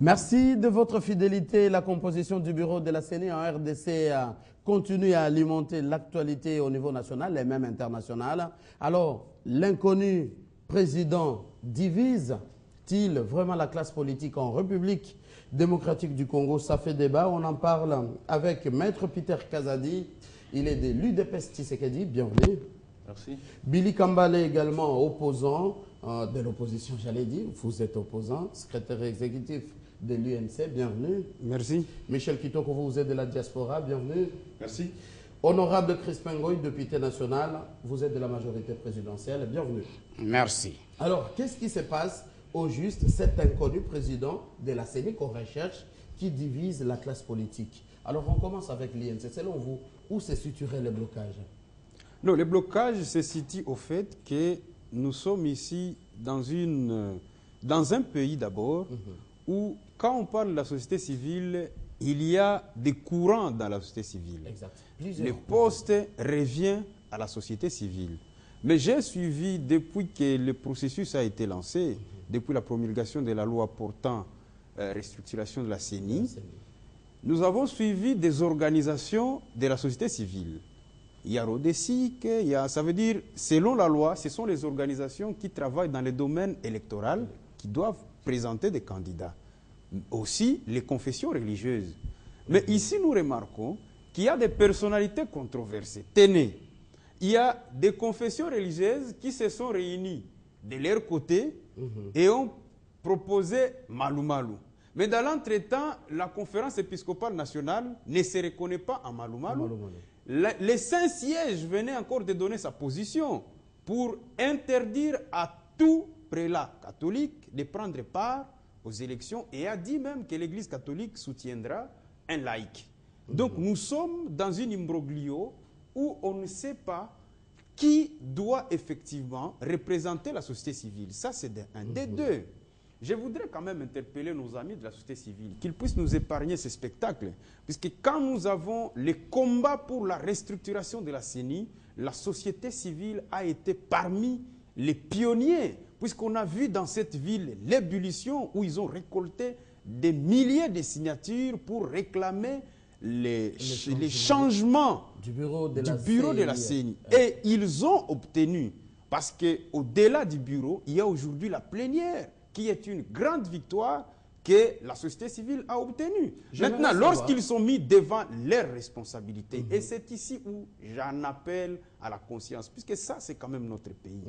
Merci de votre fidélité. La composition du bureau de la CENI en RDC continue à alimenter l'actualité au niveau national et même international. Alors, l'inconnu président divise-t-il vraiment la classe politique en République démocratique du Congo? Ça fait débat. On en parle avec Maître Peter Kazadi. Il est de l'UDPS Tshisekedi. Bienvenue. Merci. Billy Kambale également opposant de l'opposition, j'allais dire. Vous êtes opposant, secrétaire exécutif de l'UNC, bienvenue. Merci. Michel Kitoko, vous êtes de la diaspora, bienvenue. Merci. Honorable Crispin Ngoy, député national, vous êtes de la majorité présidentielle, bienvenue. Merci. Alors, qu'est-ce qui se passe au juste, cet inconnu président de la CENI qu'on recherche qui divise la classe politique? Alors, on commence avec l'INC. Selon vous, où se situerait le blocage? Non, le blocage se situe au fait que nous sommes ici dans un pays d'abord où, quand on parle de la société civile, il y a des courants dans la société civile. Exact. Le poste revient à la société civile. Mais j'ai suivi, depuis que le processus a été lancé, depuis la promulgation de la loi portant restructuration de la CENI, nous avons suivi des organisations de la société civile. Il y a Rodesic, ça veut dire, selon la loi, ce sont les organisations qui travaillent dans le domaine électoral qui doivent présenter des candidats. Aussi, les confessions religieuses. Mais ici, nous remarquons qu'il y a des personnalités controversées. Tenez, il y a des confessions religieuses qui se sont réunies de leur côté et ont proposé Malou Malou. Mais dans l'entretemps, la conférence épiscopale nationale ne se reconnaît pas en Malou Malou. Le Saint-Siège venait encore de donner sa position pour interdire à tout prélat catholique de prendre part aux élections et a dit même que l'Église catholique soutiendra un laïc. Donc nous sommes dans une imbroglio où on ne sait pas qui doit effectivement représenter la société civile. Ça, c'est un des deux. Je voudrais quand même interpeller nos amis de la société civile, qu'ils puissent nous épargner ces spectacles. Puisque quand nous avons les combats pour la restructuration de la CENI, la société civile a été parmi les pionniers. Puisqu'on a vu dans cette ville l'ébullition où ils ont récolté des milliers de signatures pour réclamer les changements du bureau de la CENI. Et ils ont obtenu, parce qu'au-delà du bureau, il y a aujourd'hui la plénière, qui est une grande victoire que la société civile a obtenue. Maintenant, lorsqu'ils sont mis devant leurs responsabilités, et c'est ici où j'en appelle à la conscience, puisque ça, c'est quand même notre pays.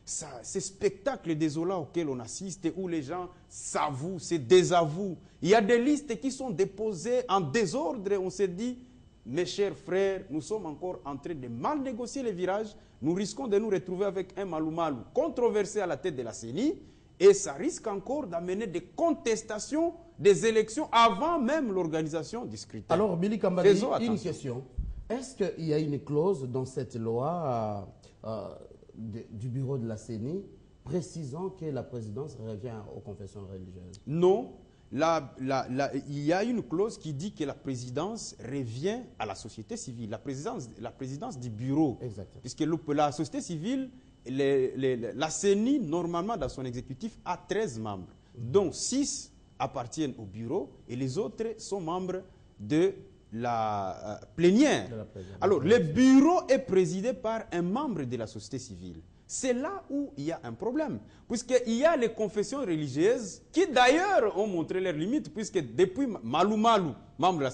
Ces spectacles désolants auxquels on assiste, où les gens s'avouent, se désavouent, il y a des listes qui sont déposées en désordre, on se dit, mes chers frères, nous sommes encore en train de mal négocier les virages, nous risquons de nous retrouver avec un Malou Malou controversé à la tête de la CENI, et ça risque encore d'amener des contestations des élections avant même l'organisation du scrutin. Alors, Billy Kambale, une question. Est-ce qu'il y a une clause dans cette loi du bureau de la CENI précisant que la présidence revient aux confessions religieuses? Non. Il y a une clause qui dit que la présidence revient à la société civile, la présidence du bureau. Exactement. Puisque la société civile, la CENI, normalement, dans son exécutif, a 13 membres, dont 6 appartiennent au bureau et les autres sont membres de la plénière. Alors, le bureau est présidé par un membre de la société civile. C'est là où il y a un problème, puisqu'il y a les confessions religieuses qui d'ailleurs ont montré leurs limites, puisque depuis Malou Malou, membre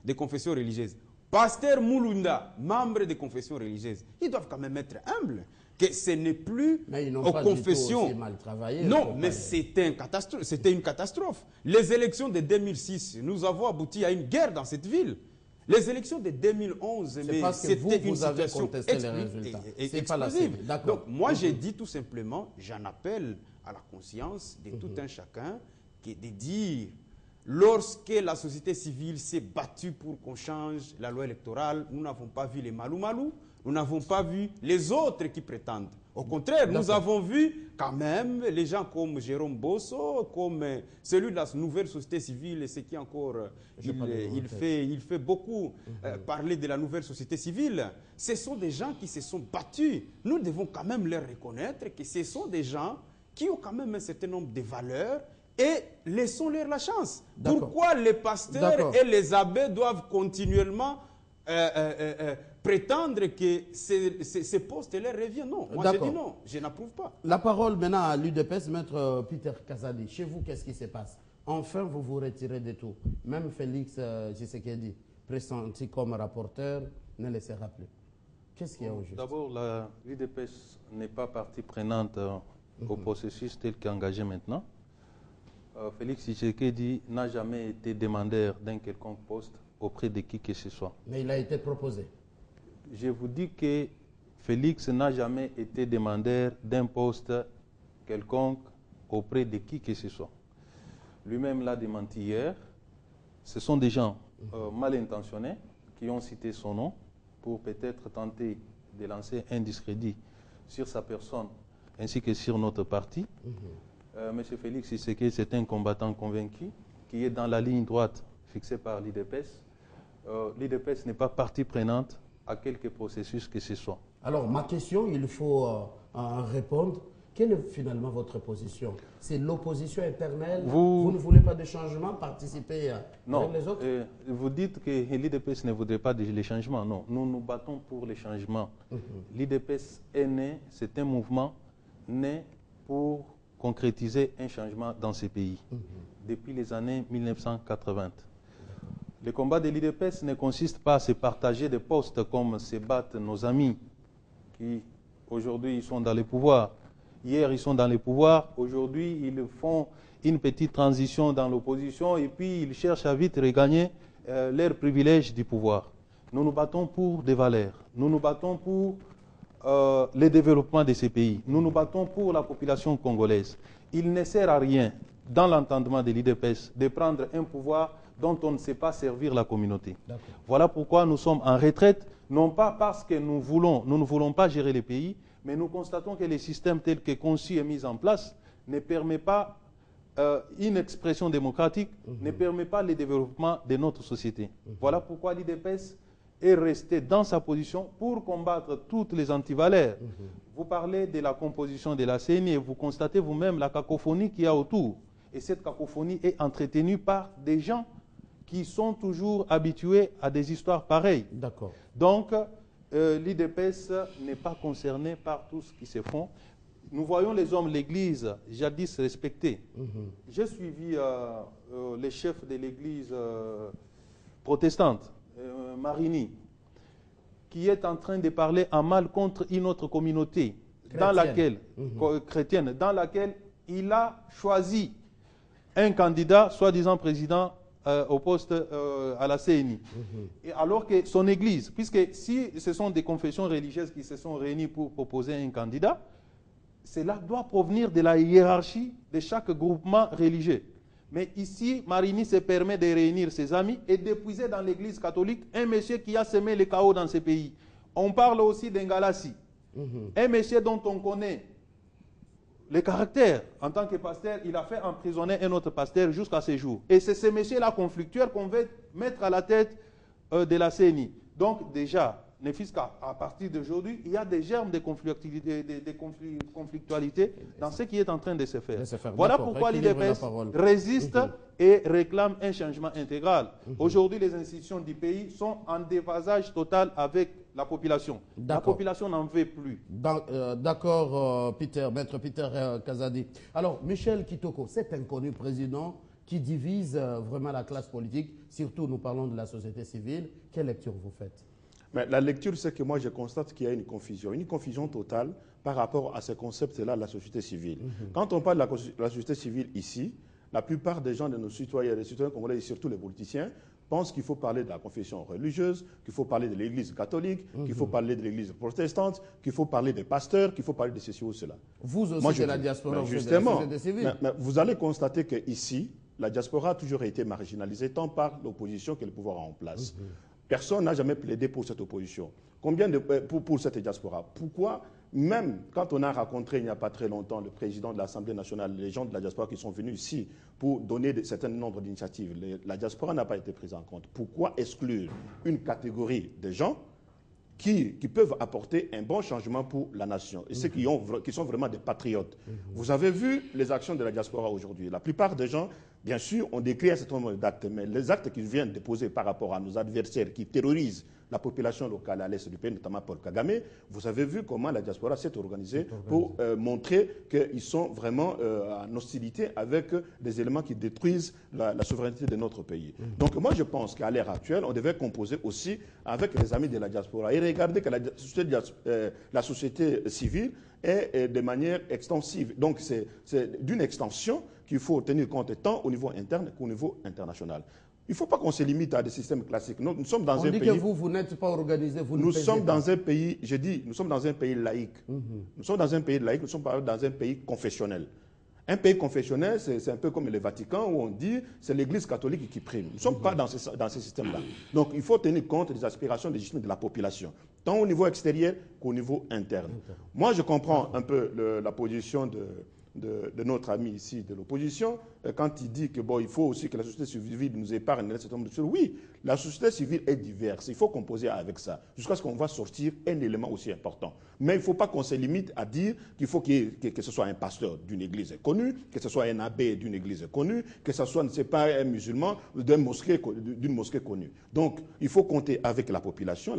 des confessions religieuses, Pasteur Moulounda, membre des confessions religieuses, ils doivent quand même être humbles, que ce n'est plus aux confessions. Non, mais c'était une catastrophe. Les élections de 2006, nous avons abouti à une guerre dans cette ville. Les élections de 2011, c'était une situation explosive. Donc, moi, j'ai dit tout simplement, j'en appelle à la conscience de tout un chacun, de dire, lorsque la société civile s'est battue pour qu'on change la loi électorale, nous n'avons pas vu les Malou Malou, nous n'avons pas vu les autres qui prétendent. Au contraire, nous avons vu quand même les gens comme Jérôme Bosso, comme celui de la nouvelle société civile, et ce qui encore, il fait beaucoup parler de la nouvelle société civile. Ce sont des gens qui se sont battus. Nous devons quand même leur reconnaître que ce sont des gens qui ont quand même un certain nombre de valeurs et laissons-leur la chance. D'accord. Pourquoi les pasteurs et les abbés doivent continuellement prétendre que ces postes leur reviennent? Non, moi je dis non, je n'approuve pas. La parole maintenant à l'UDPS, maître Peter Kazadi. Chez vous, qu'est-ce qui se passe? Enfin, vous vous retirez de tout. Même Félix Tshisekedi, pressenti comme rapporteur, ne le sera plus. Qu'est-ce qu'il y a au juste? D'abord, l'UDPS n'est pas partie prenante au processus tel qu'engagé maintenant. Félix Tshisekedi n'a jamais été demandeur d'un quelconque poste auprès de qui que ce soit. Mais il a été proposé. Je vous dis que Félix n'a jamais été demandeur d'un poste quelconque auprès de qui que ce soit. Lui-même l'a démenti hier. Ce sont des gens mal intentionnés qui ont cité son nom pour peut-être tenter de lancer un discrédit sur sa personne ainsi que sur notre parti. Monsieur Félix Tshisekedi, c'est un combattant convaincu qui est dans la ligne droite fixée par l'UDPS. L'UDPS n'est pas partie prenante à quelque processus que ce soit. Alors, ma question, il faut répondre. Quelle est finalement votre position? C'est l'opposition éternelle? Vous ne voulez pas de changement, participer avec les autres? Vous dites que l'UDPS ne voudrait pas de changement. Non, nous nous battons pour les changements. L'UDPS est né, c'est un mouvement né pour concrétiser un changement dans ces pays depuis les années 1980. Le combat de l'UDPS ne consiste pas à se partager des postes comme se battent nos amis qui aujourd'hui ils sont dans le pouvoir. Hier ils sont dans le pouvoir, aujourd'hui ils font une petite transition dans l'opposition et puis ils cherchent à vite regagner leurs privilèges du pouvoir. Nous nous battons pour des valeurs, nous nous battons pour le développement de ces pays. Nous nous battons pour la population congolaise. Il ne sert à rien, dans l'entendement de l'UDPS, de prendre un pouvoir dont on ne sait pas servir la communauté. Voilà pourquoi nous sommes en retraite, non pas parce que nous ne voulons pas gérer les pays, mais nous constatons que le système tel que conçu et mis en place ne permet pas une expression démocratique, ne permet pas le développement de notre société. Voilà pourquoi l'UDPS est resté dans sa position pour combattre toutes les antivaleurs. Vous parlez de la composition de la CENI et vous constatez vous-même la cacophonie qu'il y a autour. Et cette cacophonie est entretenue par des gens qui sont toujours habitués à des histoires pareilles. D'accord. Donc, l'UDPS n'est pas concerné par tout ce qui se fait. Nous voyons les hommes de l'Église jadis respectés. J'ai suivi les chefs de l'Église protestante, Marini, qui est en train de parler en mal contre une autre communauté chrétienne, dans laquelle il a choisi un candidat, soi-disant président, au poste à la CENI. Et alors que son église, puisque si ce sont des confessions religieuses qui se sont réunies pour proposer un candidat, cela doit provenir de la hiérarchie de chaque groupement religieux. Mais ici, Marini se permet de réunir ses amis et d'épuiser dans l'église catholique un monsieur qui a semé le chaos dans ce pays. On parle aussi d'Engalassi, un monsieur dont on connaît le caractère. En tant que pasteur, il a fait emprisonner un autre pasteur jusqu'à ce jour. Et c'est ce monsieur-là conflictuel qu'on veut mettre à la tête de la CENI. Donc déjà, ne fût-ce qu'à partir d'aujourd'hui, il y a des germes de conflictualité dans ce qui est en train de se faire. Voilà pourquoi l'UDPS résiste et réclame un changement intégral. Aujourd'hui, les institutions du pays sont en déphasage total avec la population. La population n'en veut plus. D'accord, maître Peter Kazadi. Alors, Michel Kitoko, cet inconnu président qui divise vraiment la classe politique, surtout nous parlons de la société civile, quelle lecture vous faites? Mais la lecture, c'est que moi, je constate qu'il y a une confusion totale par rapport à ce concept-là de la société civile. Quand on parle de la société civile ici, la plupart des gens de nos citoyens, les citoyens congolais et surtout les politiciens, pensent qu'il faut parler de la confession religieuse, qu'il faut parler de l'église catholique, qu'il faut parler de l'église protestante, qu'il faut parler des pasteurs, qu'il faut parler de ceci ou cela. Vous aussi, de la diaspora, justement, de la société civile. Mais vous allez constater qu'ici, la diaspora a toujours été marginalisée tant par l'opposition que le pouvoir en place. Personne n'a jamais plaidé pour cette opposition. Combien pour cette diaspora? Pourquoi, même quand on a rencontré il n'y a pas très longtemps le président de l'Assemblée nationale, les gens de la diaspora qui sont venus ici pour donner un certain nombre d'initiatives, la diaspora n'a pas été prise en compte. Pourquoi exclure une catégorie de gens qui peuvent apporter un bon changement pour la nation et ceux qui sont vraiment des patriotes. Vous avez vu les actions de la diaspora aujourd'hui. La plupart des gens, bien sûr, ont décrit un certain nombre d'actes, mais les actes qu'ils viennent de poser par rapport à nos adversaires qui terrorisent la population locale à l'est du pays, notamment Paul Kagame, vous avez vu comment la diaspora s'est organisée pour montrer qu'ils sont vraiment en hostilité avec des éléments qui détruisent la souveraineté de notre pays. Donc moi je pense qu'à l'ère actuelle, on devait composer aussi avec les amis de la diaspora et regarder que la société civile est de manière extensive. Donc c'est d'une extension qu'il faut tenir compte tant au niveau interne qu'au niveau international. Il ne faut pas qu'on se limite à des systèmes classiques. Nous sommes dans un pays... On dit que vous n'êtes pas organisé, vous nous sommes dans un pays, je dis, nous sommes dans un pays laïque. Nous sommes dans un pays laïque, nous sommes dans un pays confessionnel. Un pays confessionnel, c'est un peu comme le Vatican où on dit c'est l'Église catholique qui prime. Nous ne sommes pas dans ce système-là. Donc il faut tenir compte des aspirations légitimes de la population, tant au niveau extérieur qu'au niveau interne. Moi, je comprends un peu la position de notre ami ici de l'opposition, quand il dit que bon, il faut aussi que la société civile nous épargne un certain nombre de choses. Oui, la société civile est diverse, il faut composer avec ça, jusqu'à ce qu'on va sortir un élément aussi important. Mais il ne faut pas qu'on se limite à dire qu'il faut que ce soit un pasteur d'une église connue, que ce soit un abbé d'une église connue, que ce soit, ne sais pas, un musulman d'une mosquée connue. Donc, il faut compter avec la population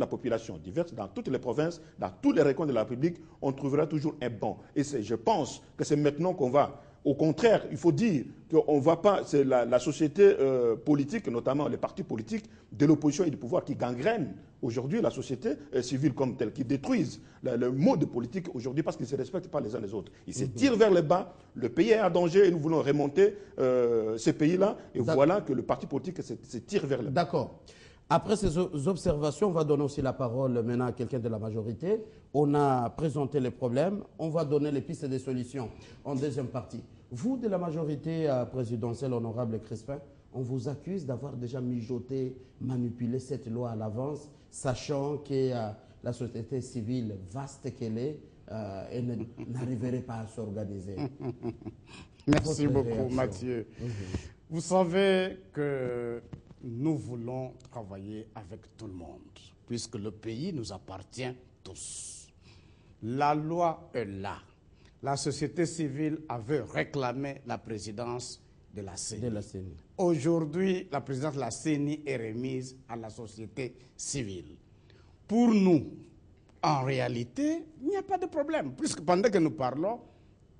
diverse, dans toutes les provinces, dans tous les recoins de la République, on trouvera toujours un bon. Et je pense que c'est maintenant qu'on va... Au contraire, il faut dire qu'on ne va pas, c'est la société politique, notamment les partis politiques de l'opposition et du pouvoir qui gangrènent aujourd'hui la société civile comme telle, qui détruisent le mode politique aujourd'hui parce qu'ils ne se respectent pas les uns les autres. Ils se tirent vers le bas, le pays est en danger et nous voulons remonter ces pays-là et voilà que le parti politique se tire vers le bas. D'accord. Après ces observations, on va donner aussi la parole maintenant à quelqu'un de la majorité. On a présenté les problèmes, on va donner les pistes des solutions en deuxième partie. Vous, de la majorité présidentielle, honorable Crispin, on vous accuse d'avoir déjà mijoté, manipulé cette loi à l'avance, sachant que la société civile, vaste qu'elle est, elle n'arriverait pas à s'organiser. Merci beaucoup, Mathieu. Vous savez que nous voulons travailler avec tout le monde, puisque le pays nous appartient tous. La loi est là. La société civile avait réclamé la présidence de la CENI. Aujourd'hui, la présidence de la CENI est remise à la société civile. Pour nous, en réalité, il n'y a pas de problème, puisque pendant que nous parlons,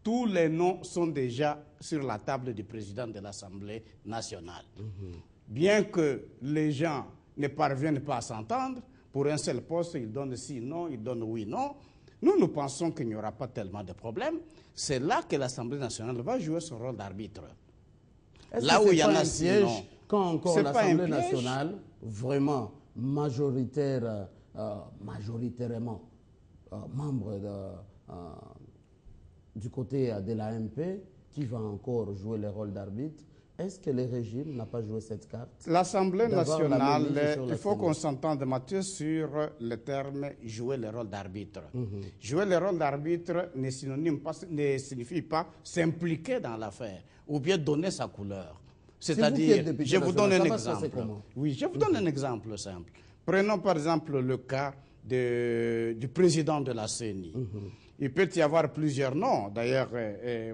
tous les noms sont déjà sur la table du président de l'Assemblée nationale. Bien que les gens ne parviennent pas à s'entendre, pour un seul poste, ils donnent si non, ils donnent oui, non. Nous pensons qu'il n'y aura pas tellement de problèmes. C'est là que l'Assemblée nationale va jouer son rôle d'arbitre. Là où il y en a sinon, quand encore l'Assemblée nationale, vraiment majoritairement membre du côté de l'AMP, qui va encore jouer le rôle d'arbitre, est-ce que le régime n'a pas joué cette carte? L'Assemblée nationale, il faut qu'on s'entende, Mathieu, sur le terme « jouer le rôle d'arbitre ». Jouer le rôle d'arbitre ne signifie pas s'impliquer dans l'affaire ou bien donner sa couleur. C'est-à-dire, je vous donne un exemple. Oui, je vous donne un exemple simple. Prenons par exemple le cas du président de la CENI. Il peut y avoir plusieurs noms. D'ailleurs,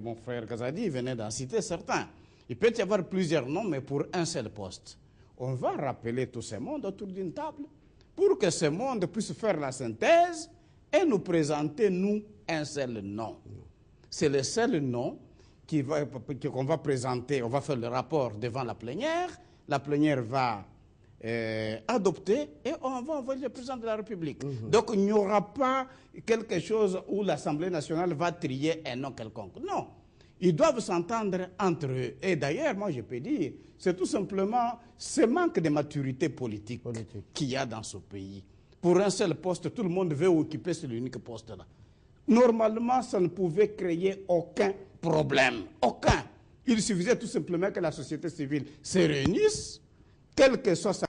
mon frère Gazadi venait d'en citer certains. Il peut y avoir plusieurs noms, mais pour un seul poste. On va rappeler tout ce monde autour d'une table pour que ce monde puisse faire la synthèse et nous présenter, nous, un seul nom. C'est le seul nom qu'on va présenter. On va faire le rapport devant la plénière. La plénière va adopter et on va envoyer le président de la République. Donc, il n'y aura pas quelque chose où l'Assemblée nationale va trier un nom quelconque. Non. Ils doivent s'entendre entre eux. Et d'ailleurs, moi, je peux dire, c'est tout simplement ce manque de maturité politique qu'il y a dans ce pays. Pour un seul poste, tout le monde veut occuper ce unique poste-là. Normalement, ça ne pouvait créer aucun problème. Aucun. Il suffisait tout simplement que la société civile se réunisse, quelle que soit sa